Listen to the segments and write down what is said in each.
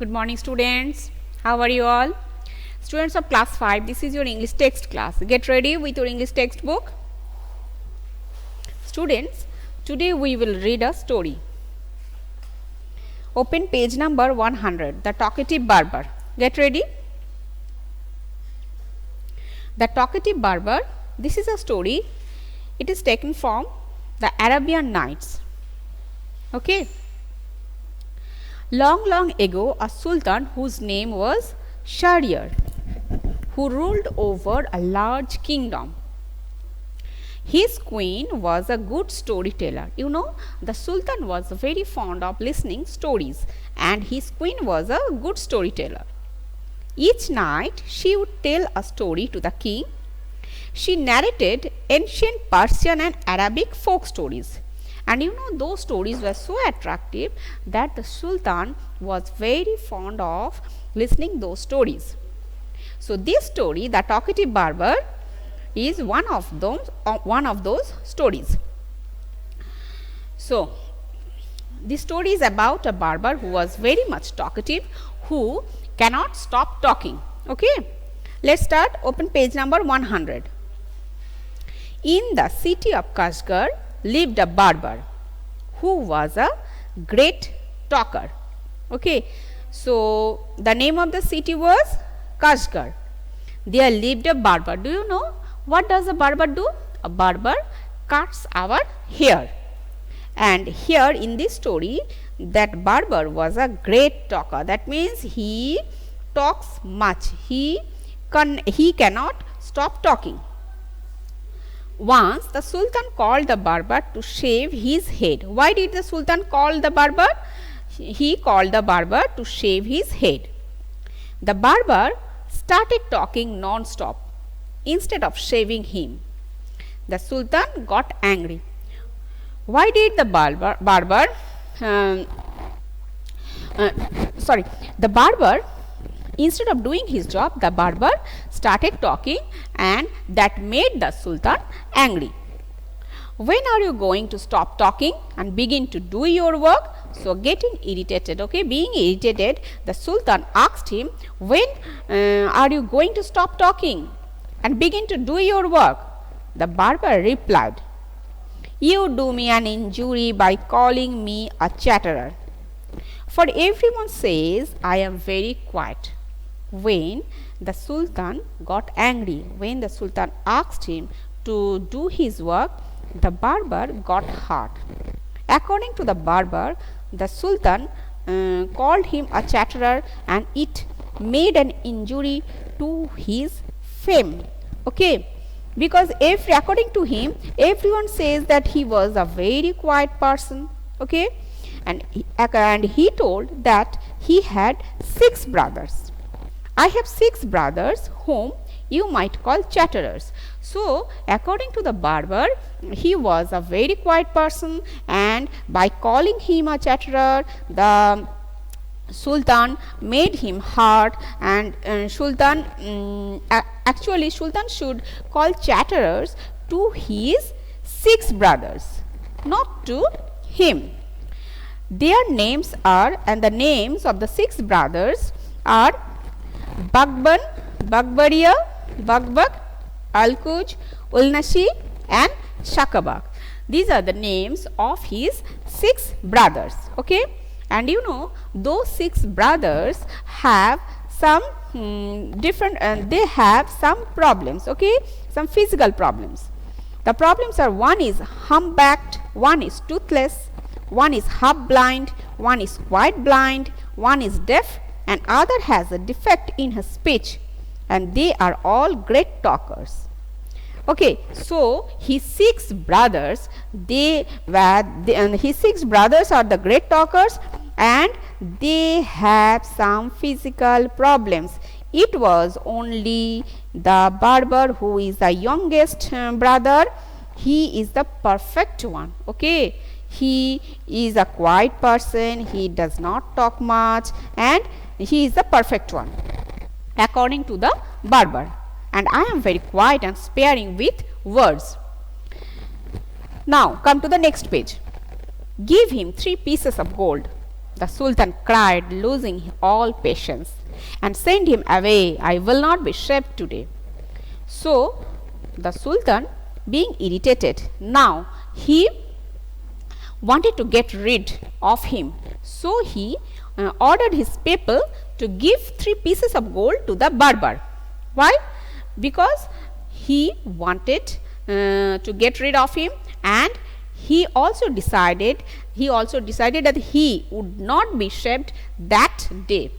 Good morning, students. How are you all? Students of class 5, this is your English text class. Get ready with your English textbook. Students, today we will read a story. Open page number 100, The Talkative Barber. Get ready. The Talkative Barber, this is a story. It is taken from the Arabian Nights. Okay. Long ago, a sultan whose name was Shahryar, who ruled over a large kingdom. His queen was a good storyteller. You know, the sultan was very fond of listening stories, and his queen was a good storyteller. Each night, she would tell a story to the king. She narrated ancient Persian and Arabic folk stories. And you know, those stories were so attractive that the sultan was very fond of listening those stories. So this story, The Talkative Barber, is one of those stories. So this story is about a barber who was very much talkative, who cannot stop talking. Okay, let's start. Open page number 100. In the city of Kashgar lived a barber who was a great talker. Okay, so the name of the city was Kashgar. There lived a barber. Do you know what does a barber do? A barber cuts our hair. And here in this story, that barber was a great talker. That means he talks much. He cannot stop talking. Once the sultan called the barber to shave his head. Why did the sultan call the barber? He called the barber to shave his head. The barber started talking non-stop instead of shaving him. The sultan got angry. Why did the barber instead of doing his job, the barber started talking, and that made the sultan angry. When are you going to stop talking and begin to do your work? So getting irritated, okay, being irritated, the sultan asked him, when are you going to stop talking and begin to do your work? The barber replied, you do me an injury by calling me a chatterer. For everyone says I am very quiet. When the sultan got angry, when the sultan asked him to do his work, the barber got hurt. According to the barber, the sultan called him a chatterer, and it made an injury to his fame. Okay, because according to him, everyone says that he was a very quiet person. Okay, and he told that he had 6 brothers. I have 6 brothers whom you might call chatterers. So according to the barber, he was a very quiet person, and by calling him a chatterer, the sultan made him hurt, and actually sultan should call chatterers to his 6 brothers, not to him. Their names are, and the names of the 6 brothers are Bagban, Bagbaria, Bagbak, Alkuj, Ulnashi, and Shakabak. These are the names of his 6 brothers. Okay, and you know, those 6 brothers have some they have some problems. Okay, some physical problems. The problems are, one is humpbacked, one is toothless, one is half blind, one is quite blind, one is deaf, and other has a defect in his speech, and they are all great talkers. Okay, so his 6 brothers, his 6 brothers are the great talkers, and they have some physical problems. It was only the barber who is the youngest brother. He is the perfect one. Okay, he is a quiet person, he does not talk much, and he is the perfect one according to the barber. And I am very quiet and sparing with words. Now come to the next page. Give him 3 pieces of gold. The Sultan cried, losing all patience, and sent him away. I will not be shaped today. So the Sultan, being irritated, now he wanted to get rid of him. So he ordered his people to give 3 pieces of gold to the barber. Why? Because he wanted to get rid of him, and he also decided that he would not be shaved that day.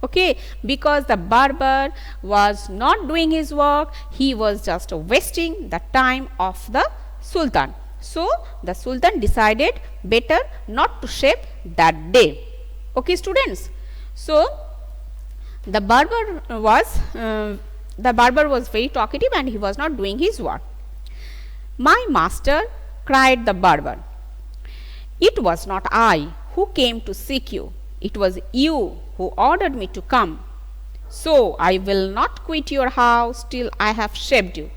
Okay, because the barber was not doing his work, he was just wasting the time of the Sultan. So the Sultan decided better not to shave that day. Okay, students. So the barber was very talkative and he was not doing his work. My master, cried the barber, it was not I who came to seek you. It was you who ordered me to come. So I will not quit your house till I have shaved you.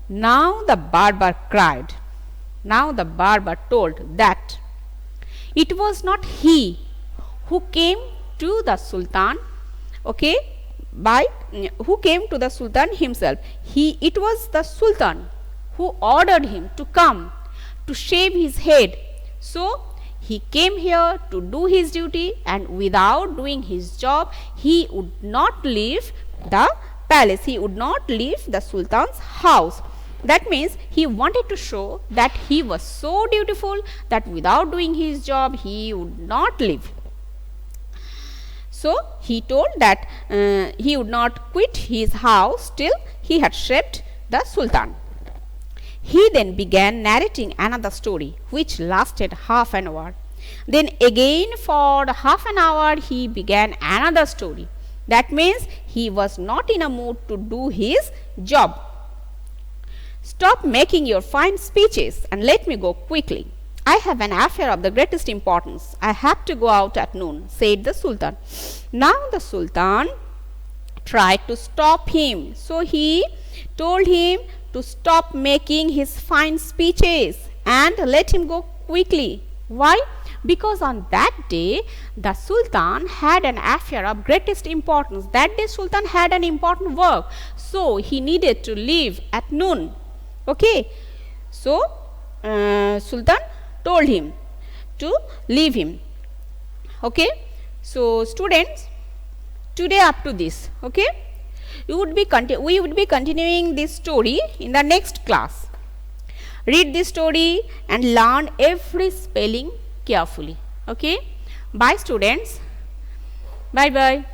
Now the barber cried. Now the barber told that it was not he who came to the Sultan, okay, who came to the Sultan himself. It was the Sultan who ordered him to come to shave his head. So he came here to do his duty, and without doing his job, he would not leave the palace. He would not leave the Sultan's house. That means he wanted to show that he was so dutiful that without doing his job, he would not leave. So he told that he would not quit his house till he had shaved the Sultan. He then began narrating another story, which lasted half an hour. Then again for half an hour he began another story. That means he was not in a mood to do his job. Stop making your fine speeches and let me go quickly. I have an affair of the greatest importance. I have to go out at noon, said the Sultan. Now the Sultan tried to stop him. So he told him to stop making his fine speeches and let him go quickly. Why? Because on that day the Sultan had an affair of greatest importance. That day Sultan had an important work, so he needed to leave at noon. Okay, so Sultan told him to leave him. Okay, so students, today up to this, okay, we would be continuing this story in the next class. Read this story and learn every spelling carefully. Okay, bye students, bye bye.